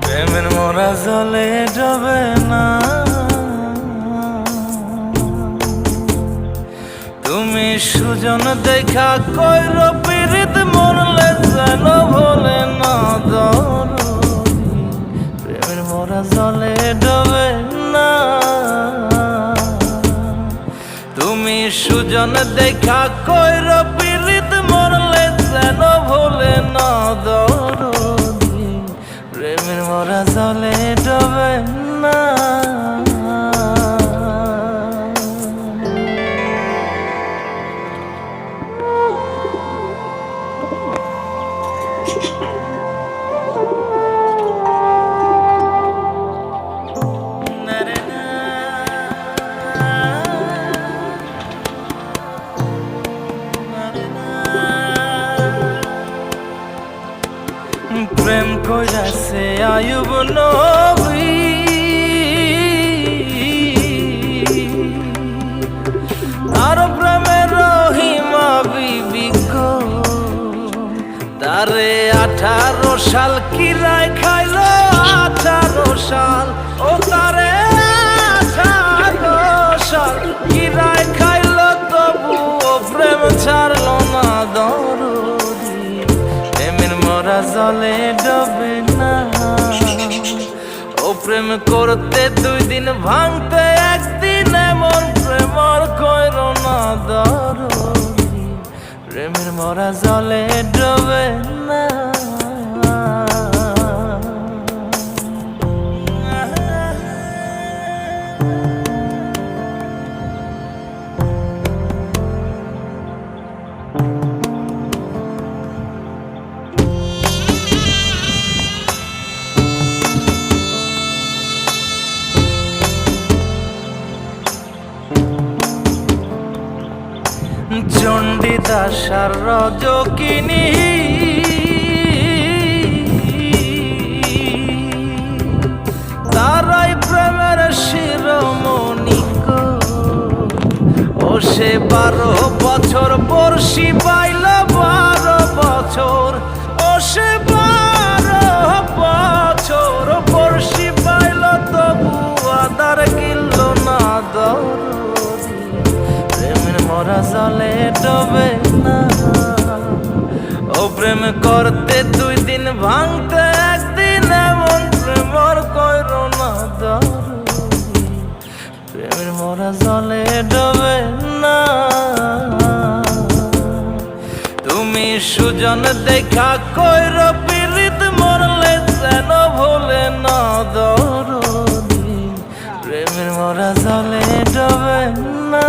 প্রেমের মোরা জলে ডবে না, তুমি সুজন দেখা কইর পীড়িত মরলে যেন ভোলে না দরদি। প্রেমের মোরা জলে ডবে না, তুমি সুজন দেখা কইর পীড়িত মরলে যেন ভোলে না দরদি। প্রেমের মোরা জলে ডবে না। প্রেম কইরাছে আয়ুব নবী, আর প্রেমের রহিমা বিবি গো, তারে 18 সাল কিরায় খাইল 18 সাল, ও তারে 18 সাল কিরায় খাইল, তবু ও প্রেম ছাড়ল না দরদি। প্রেমের মোরা জলে ডবে না, ও প্রেম করতে 2 দিন ভাঙতে 1 দিন, এমন প্রেম আর কইর না দরদি। প্রেমের মোরা জলে ডবে না। চণ্ডীদাস আর রজকিনী, তারাই প্রেমের শিরোমণি গো, ও সে 12 বছর বর্ষি পাইল 12 বছর, ও সে 12 বছর বর্ষি পাইল, তবু আদার কিনল না দরদি। প্রেমের মোরা জলে ডবে না, ও প্রেম করতে 2 দিন ভাঙতে 1 দিন, এমন প্রেম আর কইর না দরদি। প্রেমের মোরা জলে ডবে না, তুমি সুজন দেখা কইর পীড়িত মরলে যেন ভোলে না দরদি। প্রেমের মোরা জলে ডবে না।